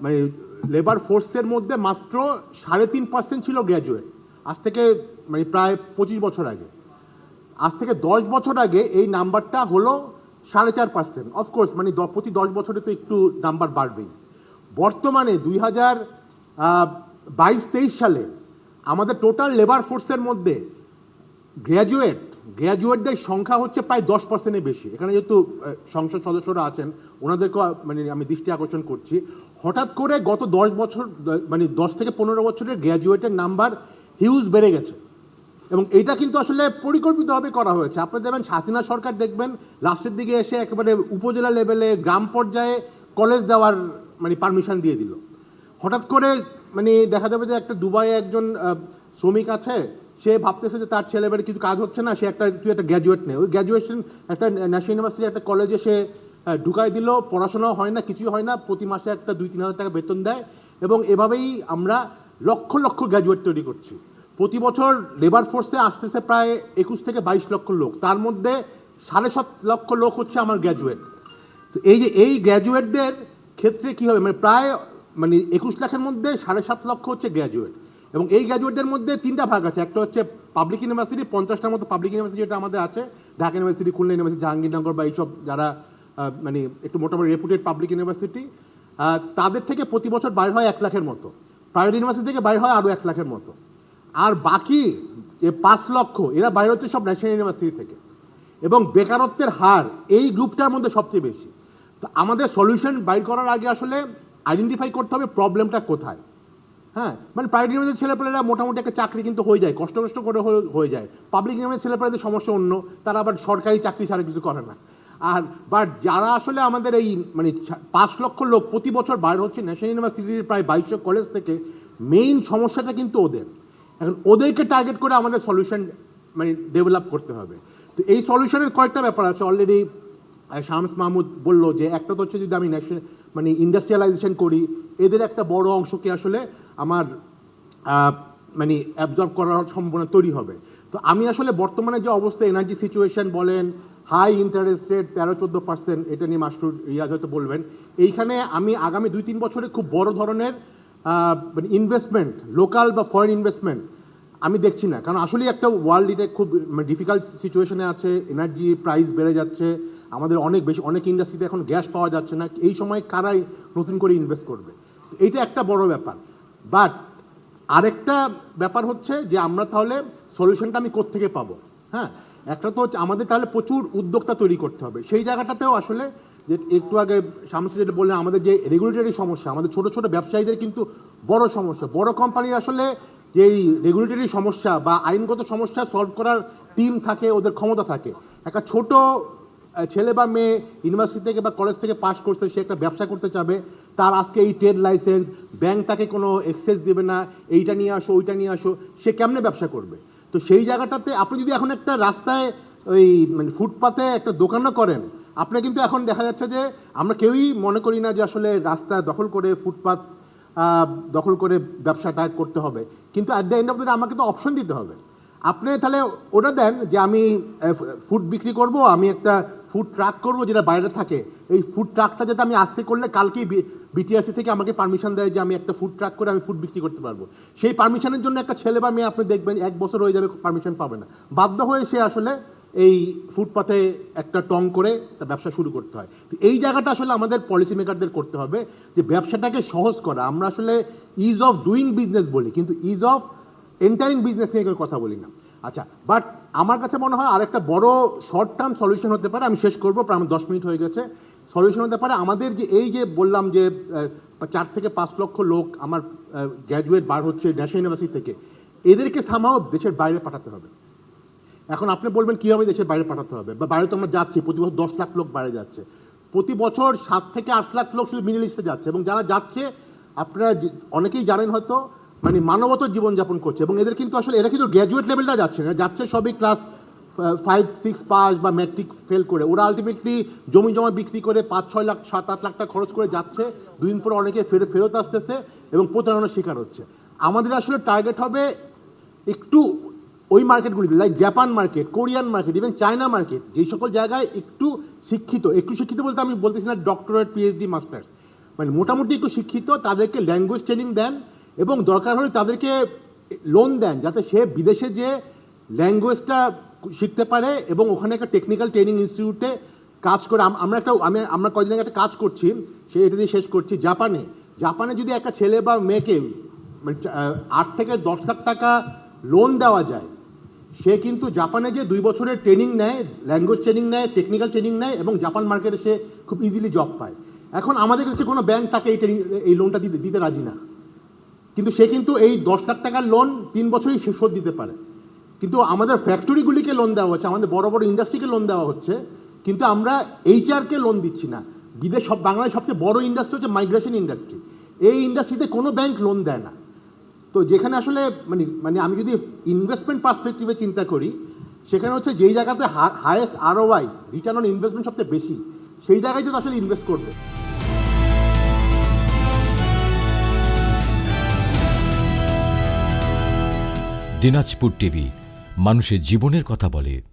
মানে লেবার ফোর্সের মধ্যে মাত্র 3.5% ছিল গ্র্যাজুয়েট, আজ থেকে মানে প্রায় 25 বছর আগে। আজ থেকে 10 বছর আগে এই নাম্বারটা হলো 4.5%। অফকোর্স মানে প্রতি 10 বছরে তো একটু নাম্বার বাড়বেই। বর্তমানে 2022-23 সালে আমাদের টোটাল লেবার ফোর্সের মধ্যে গ্র্যাজুয়েটদের সংখ্যা হচ্ছে প্রায় 10%-এর বেশি। এখানে যেহেতু সংসদ সদস্যরা আছেন, ওনাদেরকে মানে আমি দৃষ্টি আকর্ষণ করছি, হঠাৎ করে গত 10 বছর মানে 10 থেকে 15 বছরের গ্র্যাজুয়েটের নাম্বার হিউজ বেড়ে গেছে। এবং এইটা কিন্তু আসলে পরিকল্পিতভাবে করা হয়েছে। আপনি দেখবেন হাসিনা সরকার দেখবেন লাস্টের দিকে এসে একেবারে উপজেলা লেভেলে গ্রাম পর্যায়ে কলেজ দেওয়ার মানে পারমিশন দিয়ে দিল। হঠাৎ করে মানে দেখা যাবে যে একটা দুবাইয়ে একজন শ্রমিক আছে, সে ভাবতেছে যে তার ছেলেমেয়ের কিছু কাজ হচ্ছে না, সে তুই একটা গ্র্যাজুয়েট নেই, ওই গ্র্যাজুয়েশন একটা ন্যাশনাল ইউনিভার্সিটি একটা কলেজে সে ঢুকাই দিল, পড়াশোনাও হয় না, কিছুই হয় না, প্রতি মাসে একটা 2-3 হাজার টাকা বেতন দেয়। এবং এভাবেই আমরা লক্ষ লক্ষ গ্র্যাজুয়েট তৈরি করছি। প্রতি বছর লেবার ফোর্সে আসতেছে প্রায় 21 থেকে 22 লক্ষ লোক, তার মধ্যে 7.5 লক্ষ লোক হচ্ছে আমার গ্র্যাজুয়েট। তো এই যে এই গ্র্যাজুয়েটদের ক্ষেত্রে কী হবে, মানে প্রায় মানে 21 লাখের মধ্যে 7.5 লক্ষ হচ্ছে গ্র্যাজুয়েট। এবং এই গ্র্যাজুয়েটদের মধ্যে 3টা ভাগ আছে। একটা হচ্ছে পাবলিক ইউনিভার্সিটি, 50টার মতো পাবলিক ইউনিভার্সিটি যেটা আমাদের আছে, ঢাকা ইউনিভার্সিটি, খুলনা ইউনিভার্সিটি, জাহাঙ্গীরনগর বা এইসব যারা মানে একটু মোটামুটি রেপুটেড পাবলিক ইউনিভার্সিটি, তাদের থেকে প্রতি বছর বাইর হয় 1 লাখের মতো। প্রাইভেট ইউনিভার্সিটি থেকে বাইর হয় আরও 1 লাখের মতো। আর বাকি 5 লক্ষ এরা বাইরে হচ্ছে সব ন্যাশনাল ইউনিভার্সিটি থেকে। এবং বেকারত্বের হার এই গ্রুপটার মধ্যে সবচেয়ে বেশি। তো আমাদের সলিউশন বাইর করার আগে আসলে আইডেন্টিফাই করতে হবে প্রবলেমটা কোথায়। হ্যাঁ, মানে প্রাইভেট ইউনিভার্সিটির ছেলেপেলেরা মোটামুটি একটা চাকরি কিন্তু হয়ে যায়, কষ্ট করে হয়ে যায়। পাবলিক ইউনিভার্সিটির ছেলেপেলেদের সমস্যা অন্য, তারা আবার সরকারি চাকরি ছাড়া কিছু করে না। আর বাট যারা আসলে আমাদের এই মানে 5 লক্ষ লোক প্রতি বছর বাইরে হচ্ছে ন্যাশনাল ইউনিভার্সিটির প্রায় 2200 কলেজ থেকে, মেইন সমস্যাটা কিন্তু ওদের। এখন ওদেরকে টার্গেট করে আমাদের সলিউশন মানে ডেভেলপ করতে হবে। তো এই সলিউশনের কয়েকটা ব্যাপার আছে। অলরেডি শামস মাহমুদ বললো যে একটা তো হচ্ছে যদি আমি ন্যাশনাল মানে ইন্ডাস্ট্রিয়ালাইজেশন করি, এদের একটা বড় অংশকে আসলে আমার মানে অ্যাবজর্ব করার সম্ভাবনা তৈরি হবে। তো আমি আসলে বর্তমানে যে অবস্থা, এনার্জি সিচুয়েশন বলেন, হাই ইন্টারেস্ট রেট 13-14%, এটা নিয়ে মাস্টার রিয়াজ হয়তো বলবেন, এইখানে আমি আগামী 2-3 বছরে খুব বড় ধরনের মানে ইনভেস্টমেন্ট, লোকাল বা ফরেন ইনভেস্টমেন্ট আমি দেখছি না। কারণ আসলেই একটা ওয়ার্ল্ড এটা খুব ডিফিকাল্ট সিচুয়েশনে আছে, এনার্জি প্রাইস বেড়ে যাচ্ছে, আমাদের অনেক ইন্ডাস্ট্রিতে এখন গ্যাস পাওয়া যাচ্ছে না। এই সময় কারাই নতুন করে ইনভেস্ট করবে? এইটা একটা বড় ব্যাপার। বাট আরেকটা ব্যাপার হচ্ছে যে আমরা তাহলে সলিউশনটা আমি কোত্থেকে পাবো। হ্যাঁ, একটা তো হচ্ছে আমাদের তাহলে প্রচুর উদ্যোক্তা তৈরি করতে হবে। সেই জায়গাটাতেও আসলে যে একটু আগে শামসু যেটা বললেন, আমাদের যে রেগুলেটরি সমস্যা, আমাদের ছোট ছোট ব্যবসায়ীদের কিন্তু বড় সমস্যা। বড় কোম্পানির আসলে যে এই রেগুলেটরি সমস্যা বা আইনগত সমস্যা সলভ করার টিম থাকে, ওদের ক্ষমতা থাকে। একটা ছোট ছেলে বা মেয়ে ইউনিভার্সিটি থেকে বা কলেজ থেকে পাশ করছে, সে একটা ব্যবসা করতে চাবে, তার আজকে এই ট্রেড লাইসেন্স, ব্যাংক তাকে কোনো এক্সেস দেবে না, এইটা নিয়ে আসো ওইটা নিয়ে আসো, সে কেমনে ব্যবসা করবে? তো সেই জায়গাটাতে আপনি যদি এখন একটা রাস্তায় ওই মানে ফুটপাতে একটা দোকানও করেন, আপনি কিন্তু এখন দেখা যাচ্ছে যে আমরা কেউই মনে করি না যে আসলে রাস্তা দখল করে ফুটপাত দখল করে ব্যবসাটা করতে হবে। কিন্তু at the end of the day আমাকে তো অপশন দিতে হবে। আপনি তাহলে ওটা দেন যে আমি ফুড বিক্রি করব, আমি একটা ফুড ট্রাক করব যেটা বাইরে থাকে, এই ফুড ট্রাকটা যাতে আমি আজকে করলে কালকেই বিটিআরসি থেকে আমাকে পারমিশন দেয় যে আমি একটা ফুড ট্রাক করে আমি ফুড বিক্রি করতে পারবো। সেই পারমিশনের জন্য একটা ছেলে বা মেয়ে আপনি দেখবেন 1 বছর হয়ে যাবে, পারমিশন পাবে না, বাধ্য হয়ে সে আসলে এই ফুটপাথে একটা টং করে তার ব্যবসা শুরু করতে হয়। এই জায়গাটা আসলে আমাদের পলিসি মেকারদের করতে হবে যে ব্যবসাটাকে সহজ করা। আমরা আসলে ইজ অফ ডুইং বিজনেস বলি, কিন্তু ইজ অফ এন্টারিং বিজনেস নিয়ে কেউ কথা বলি না। আচ্ছা, বাট আমার কাছে মনে হয় আরেকটা বড় শর্ট টার্ম সলিউশন হতে পারে, আমি শেষ করবো, প্রায় আমার 10 মিনিট হয়ে গেছে। সলিউশন হতে পারে আমাদের যে এই যে বললাম যে 4 থেকে 5 লক্ষ লোক আমার গ্র্যাজুয়েট বার হচ্ছে ন্যাশনাল ইউনিভার্সিটি থেকে, এদেরকে সামাও দেশের বাইরে পাঠাতে হবে। এখন আপনি বলবেন কীভাবে দেশের বাইরে পাঠাতে হবে, বা বাইরে তো আমরা যাচ্ছি, প্রতি বছর 10 লাখ লোক বাইরে যাচ্ছে, প্রতি বছর 7 থেকে 8 লাখ লোক শুধু মিডল ইস্টে যাচ্ছে। এবং যারা যাচ্ছে আপনারা অনেকেই জানেন হয়তো, মানে মানবত জীবনযাপন করছে। এবং এদের কিন্তু আসলে এরা কিন্তু গ্র্যাজুয়েট লেভেলটা যাচ্ছে না, যাচ্ছে সবই ক্লাস 5-6 পাস বা ম্যাট্রিক ফেল করে। ওরা আলটিমেটলি জমি জমা বিক্রি করে 5-6 লাখ 7-8 লাখ টাকা খরচ করে যাচ্ছে, 2 দিন পর অনেকে ফেরত আসতেছে এবং প্রতারণার শিকার হচ্ছে। আমাদের আসলে টার্গেট হবে একটু ওই মার্কেটগুলিতে, like Japan market, Korean market, even China market, যেই সকল জায়গায় একটু শিক্ষিত বলতে আমি বলতেছি না ডক্টরেট, পিএইচডি, মাস্টার্স, মানে মোটামুটি একটু শিক্ষিত, তাদেরকে ল্যাঙ্গুয়েজ ট্রেনিং দেন এবং দরকার হলে তাদেরকে লোন দেন, যাতে সে বিদেশে যে ল্যাঙ্গুয়েজটা শিখতে পারে এবং ওখানে একটা টেকনিক্যাল ট্রেনিং ইনস্টিটিউটে কাজ করে। আমরা কয়েকদিন আগে একটা কাজ করছি, এটা দিয়ে শেষ করছি। জাপানে যদি একটা ছেলে বা মেয়েকে মানে 8 থেকে 10 লাখ টাকা লোন দেওয়া যায়, সে কিন্তু জাপানে যে 2 বছরের ট্রেনিং নেয়, ল্যাঙ্গুয়েজ ট্রেনিং নেয়, টেকনিক্যাল ট্রেনিং নেয় এবং জাপান মার্কেটে সে খুব ইজিলি জব পায়। এখন আমাদের কাছে কোনো ব্যাংক তাকে এই লোনটা দিতে রাজি না, কিন্তু সে কিন্তু এই 10 লাখ টাকার লোন 3 বছরই সে শোধ দিতে পারে। কিন্তু আমাদের ফ্যাক্টরিগুলিকে লোন দেওয়া হচ্ছে, আমাদের বড় বড় ইন্ডাস্ট্রিকে লোন দেওয়া হচ্ছে, কিন্তু আমরা এইচআরকে লোন দিচ্ছি না। বাংলাদেশ সবচেয়ে বড় ইন্ডাস্ট্রি হচ্ছে মাইগ্রেশন ইন্ডাস্ট্রি, এই ইন্ডাস্ট্রিতে কোনো ব্যাংক লোন দেয় না। তো যেখানে আসলে মানে আমি যদি ইনভেস্টমেন্ট পার্সপেক্টিভে চিন্তা করি, সেখানে হচ্ছে যেই জায়গাতে highest ROI, return on investment সবচেয়ে বেশি, সেই জায়গায় তো আসলে ইনভেস্ট করবে। দিনাজপুর টিভি, মানুষের জীবনের কথা বলে।